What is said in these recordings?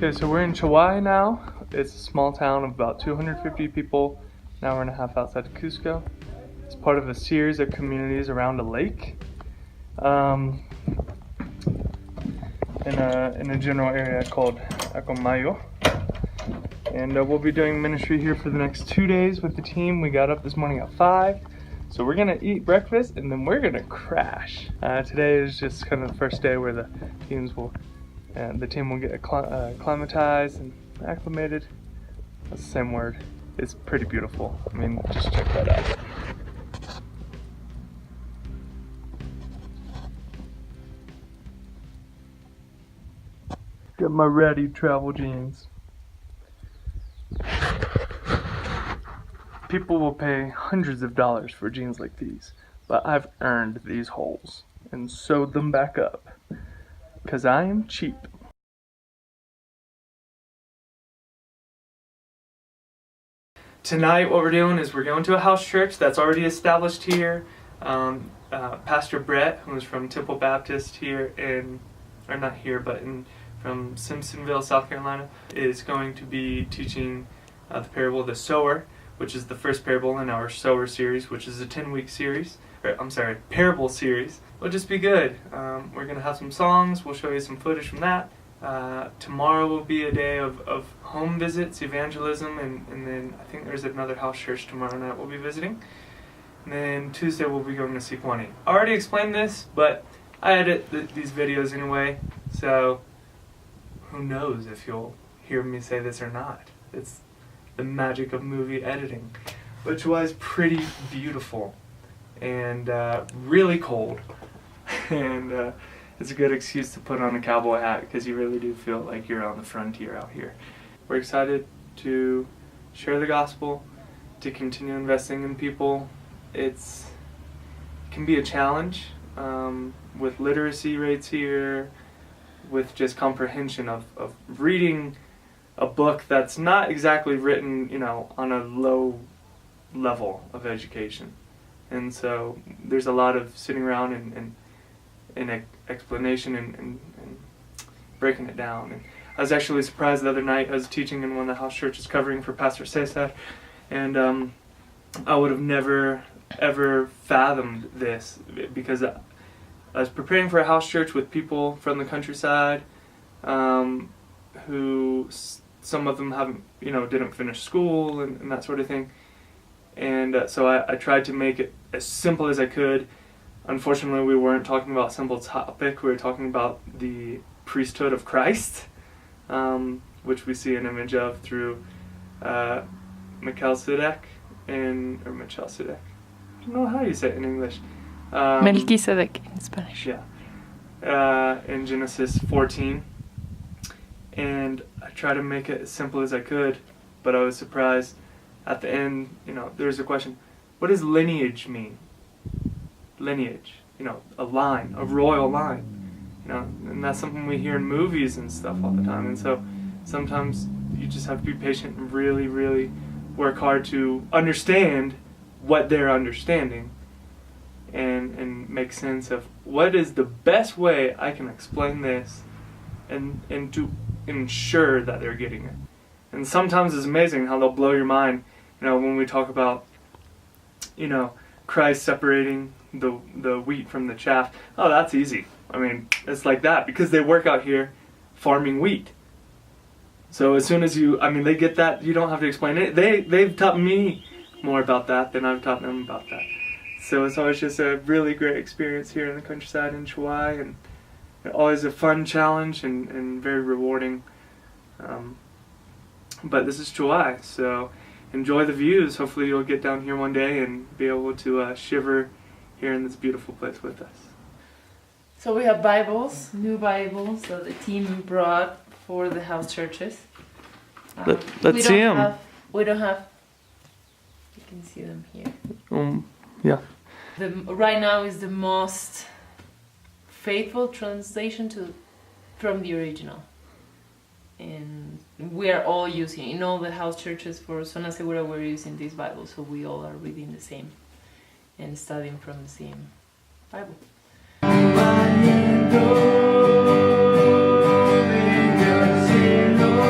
Okay, so we're in Chahuay now. It's a small town of about 250 people, an hour and a half outside of Cusco. It's part of a series of communities around a lake in a general area called Acomayo. And we'll be doing ministry here for the next 2 days with the team. We got up this morning at 5. So we're gonna eat breakfast and then we're gonna crash. Today is just kind of the first day where the team will get acclimatized and acclimated. That's the same word. It's pretty beautiful. I mean, just check that out. Got my ready travel jeans. People will pay hundreds of dollars for jeans like these, but I've earned these holes and sewed them back up, 'cause I am cheap. Tonight what we're doing is we're going to a house church that's already established here. Pastor Brett, who's from Temple Baptist here from Simpsonville, South Carolina, is going to be teaching the parable of the sower, which is the first parable in our sower series, which is a 10-week series. Parable series. It'll just be good. We're going to have some songs. We'll show you some footage from that. Tomorrow will be a day of home visits, evangelism, and then I think there's another house church tomorrow night we'll be visiting. And then Tuesday we'll be going to Chahuay. I already explained this, but I edit these videos anyway, so who knows if you'll hear me say this or not. It's the magic of movie editing. But Chahuay is pretty beautiful and really cold, and it's a good excuse to put on a cowboy hat because you really do feel like you're on the frontier out here. We're excited to share the gospel, to continue investing in people. It can be a challenge with literacy rates here, with just comprehension of reading a book that's not exactly written, on a low level of education. And so there's a lot of sitting around and explanation and breaking it down. And I was actually surprised the other night. I was teaching in one of the house churches covering for Pastor Cesar, and I would have never ever fathomed this, because I was preparing for a house church with people from the countryside who some of them haven't, didn't finish school and that sort of thing. And so I tried to make it as simple as I could. Unfortunately, we weren't talking about a simple topic. We were talking about the priesthood of Christ, which we see an image of through Melchizedek. I don't know how you say it in English. Melchizedek in Spanish. Yeah. In Genesis 14. And I tried to make it as simple as I could, but I was surprised at the end. There's a question: what does lineage mean? Lineage, a line, a royal line, and that's something we hear in movies and stuff all the time. And so sometimes you just have to be patient and really, really work hard to understand what they're understanding and make sense of what is the best way I can explain this and to ensure that they're getting it. And sometimes it's amazing how they'll blow your mind, when we talk about, Christ separating the wheat from the chaff. Oh, that's easy. I mean, it's like that because they work out here farming wheat. So as soon as they get that, you don't have to explain it. They've taught me more about that than I've taught them about that. So it's always just a really great experience here in the countryside in Chahuay, and always a fun challenge and very rewarding. But this is Chahuay, so enjoy the views. Hopefully you'll get down here one day and be able to shiver here in this beautiful place with us. So we have Bibles, new Bibles that the team brought for the house churches. Let's see them. We don't have. You can see them here. Yeah. Right now is the most faithful translation from the original. And we are all using, in all the house churches for Zona Segura, we're using this Bible, so we all are reading the same and studying from the same Bible. Valiendo en el cielo.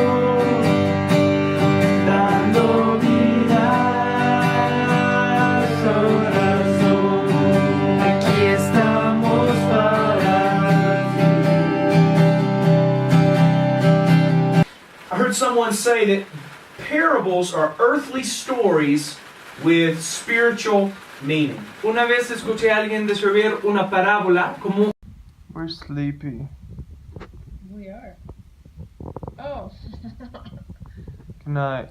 heard someone say that parables are earthly stories with spiritual meaning. Una vez escuché a alguien describir una parábola como... We're sleepy. We are. Oh. Good night.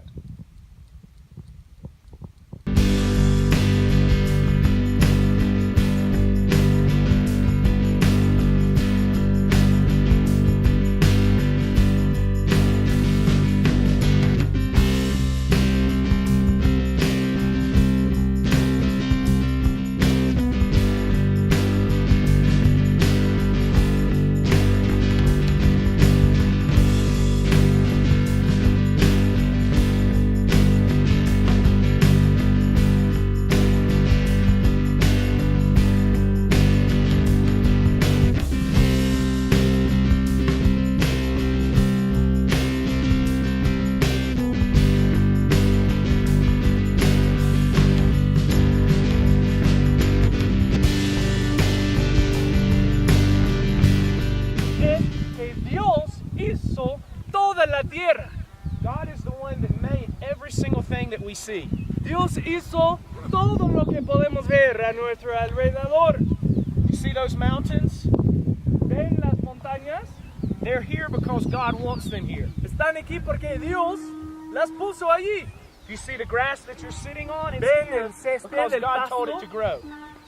God is the one that made every single thing that we see. Dios hizo todo lo que podemos ver a nuestro alrededor. You see those mountains? ¿Ven las montañas? They're here because God wants them here. Están aquí porque Dios las puso allí. You see the grass that you're sitting on? It's Ven here el césped because del God pasto. told it to grow.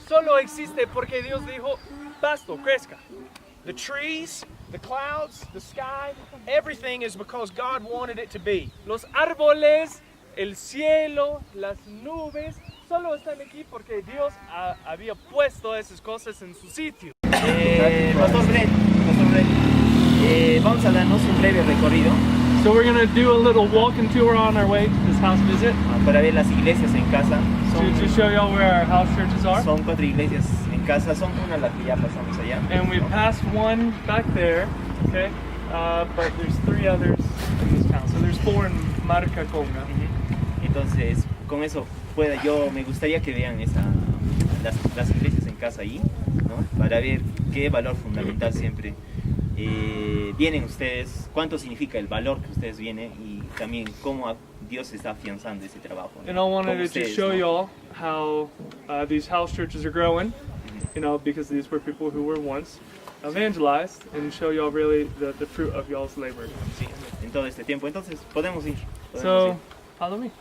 Solo existe porque Dios dijo, pasto, crezca. The trees, the clouds, the sky, everything is because God wanted it to be. Los árboles, el cielo, las nubes, solo están aquí porque Dios había puesto esas cosas en su sitio. Pastor Brett, vamos a darnos un breve recorrido So we're going to do a little walking tour on our way to this house visit para ver las iglesias en casa. to show y'all where our house churches are. Son 4 iglesias en casa, son una las que ya pasamos allá. And we passed one back there, okay? But there's 3 others in this town. So there's 4 in Marca Conga. Entonces, con eso me gustaría que vean las iglesias en casa ahí, ¿no? Para ver qué valor fundamental siempre vienen ustedes, cuánto significa el valor que ustedes vienen y también cómo Dios está afianzando ese trabajo, ¿no? And I wanted Con to ustedes, just show ¿no? y'all how these house churches are growing, you know, because these were people who were once evangelized, and show y'all really the fruit of y'all's labor. Sí, en todo este tiempo. Entonces, podemos ir. So, follow me.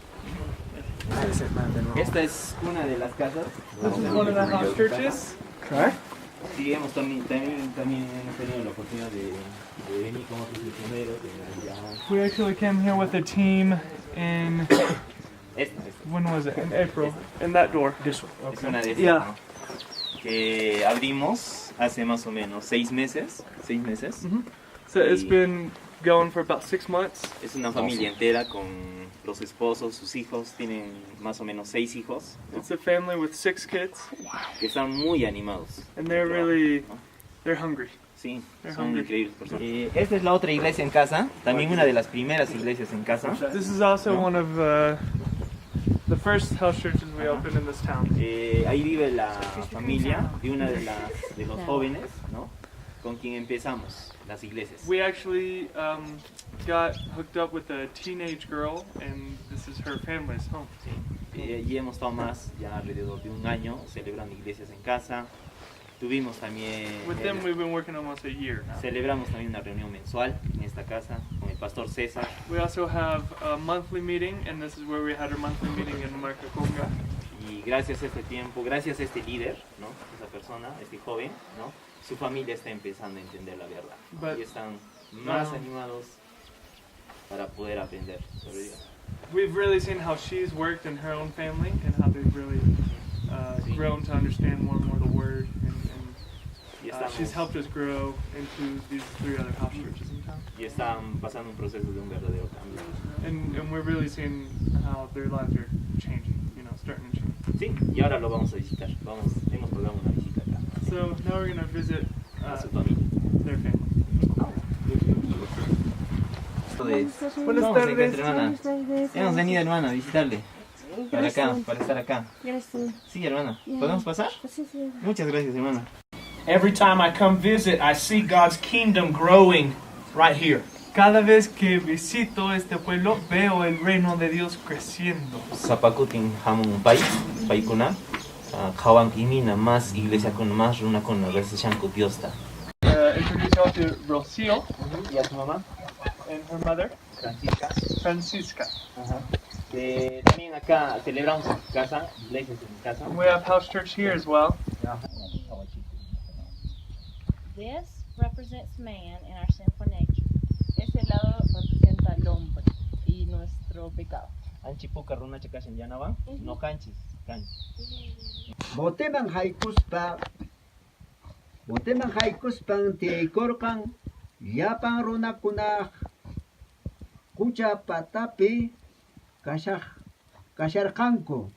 Esta es una de las casas. This is one of the house churches. Sí, también hemos tenido la oportunidad de venir como otros misioneros. We actually came here with a team in, when was it? In April. In that door. This one. Es una de esas, Yeah. ¿no? Que abrimos hace más o menos 6 meses. So it's been going for about 6 months. Es una familia entera con los esposos, sus hijos. Tienen más o menos 6 hijos, ¿no? It's a family with 6 kids, Que están muy animados. and they're really, they're hungry. Sí, They're son hungry. increíbles personas. Esta es la otra iglesia en casa, también una de las primeras iglesias en casa. This is also one of the first house churches we opened in this town. Ahí vive la familia de una de los jóvenes, ¿no? Con quien empezamos las iglesias. We actually got hooked up with a teenage girl, and this is her family's home. Y hemos estado más, ya alrededor de un año, celebrando iglesias en casa. Tuvimos también, With them, we've been working almost a year now. celebramos también una reunión mensual en esta casa con el pastor César. We also have a monthly meeting, and this is where we had our monthly meeting in Marca Conga. Y gracias a este tiempo, gracias a este líder, ¿no? Esa persona, este joven, ¿no? Su familia está empezando a entender la verdad, ¿no? But, Y están más animados para poder aprender sobre Dios. We've really seen how she's worked in her own family, and how they've really grown to understand more and more the Word, Y and she's helped us grow into these 3 other house churches in town. y están pasando un proceso de un verdadero cambio. And we're really seeing how their lives are changing, you know, starting to change. Sí, y ahora lo vamos a visitar. Hemos programado una visita acá So now we're going to visit a su familia. their family. Buenas tardes, hermana. Hemos venido, hermana, a visitarle. Para acá, para estar acá. Gracias. Sí, hermana. ¿Podemos pasar? Sí, sí. Muchas gracias, hermana. Every time I come visit, I see God's kingdom growing right here. Cada vez que visito este pueblo veo el reino de Dios creciendo. Zapacutin hamun paikuna, Chahuay kimina más iglesia con más runa con la recesión Dios ta. Introduce you all to Rocío ¿Y a su mamá? and her mother, Francisca. Francisca. Ajá. También acá celebramos en casa, iglesias en casa. We have house church here as well. This represents man and our sinful nature. Ese lado representa al hombre y nuestro pecado. Anchipuca runa chakashin yanaban, no canchis, canchis. Botemang haikuspan tiaykurqan llapan runakuna qucha patapi kasharqanku.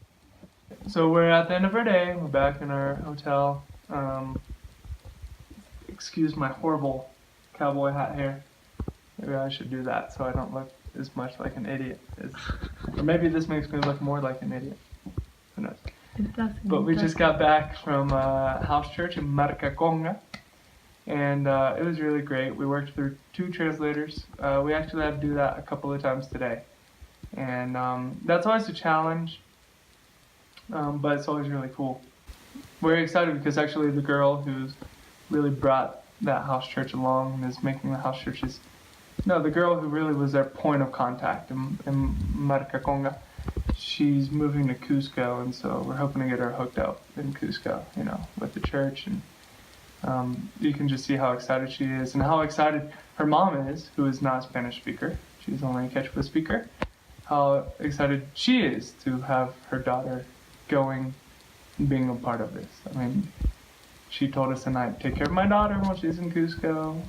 So we're at the end of our day. We're back in our hotel. Excuse my horrible cowboy hat hair. Maybe I should do that so I don't look as much like an idiot. Or maybe this makes me look more like an idiot. Who knows? But we just got back from house church in Marcaconga, and it was really great. We worked through 2 translators. We actually had to do that a couple of times today, and that's always a challenge, but it's always really cool. We're excited because actually the girl who's really brought that house church along and is making the house churches, no, the girl who really was their point of contact in Marcaconga, she's moving to Cusco, and so we're hoping to get her hooked up in Cusco, you know, with the church. And you can just see how excited she is and how excited her mom is, who is not a Spanish speaker. She's only a Quechua speaker. How excited she is to have her daughter going and being a part of this. I mean, she told us tonight, take care of my daughter while she's in Cusco,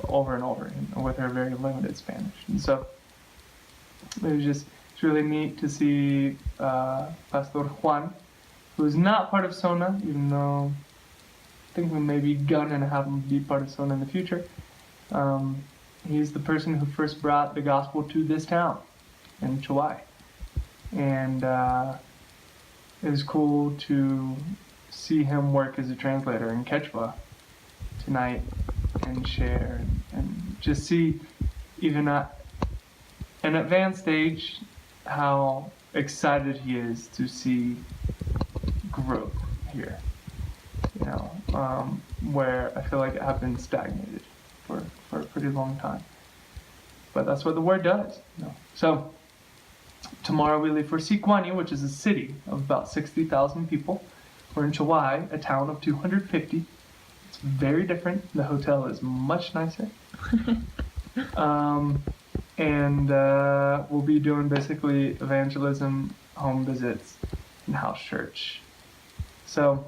over and over, with her very limited Spanish. And so it was just, it's really neat to see Pastor Juan, who is not part of SONA, even though I think we may be gonna have him be part of SONA in the future. He's the person who first brought the gospel to this town in Chahuay. And it was cool to see him work as a translator in Quechua tonight and share and just see, even at an advanced stage, how excited he is to see growth here. You know, where I feel like it had been stagnated for a pretty long time. But that's what the word does. You know. So tomorrow we leave for Siquani, which is a city of about 60,000 people. We're in Chahuay, a town of 250. It's very different. The hotel is much nicer. And we'll be doing basically evangelism, home visits, and house church. So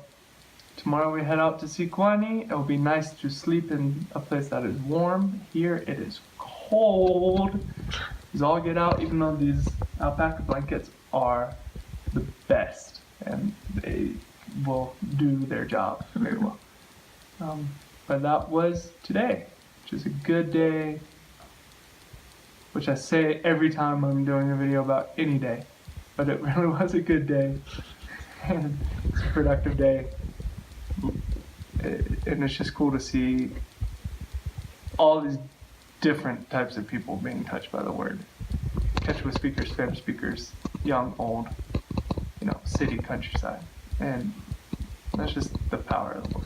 tomorrow we head out to Siquani. It will be nice to sleep in a place that is warm. Here it is cold. Just all get out, even though these alpaca blankets are the best and they will do their job very well. But that was today, which is a good day, which I say every time I'm doing a video about any day, but it really was a good day and it's a productive day. And it's just cool to see all these different types of people being touched by the word. Quechua speakers, Spanish speakers, young, old, you know, city, countryside. And that's just the power of the Lord.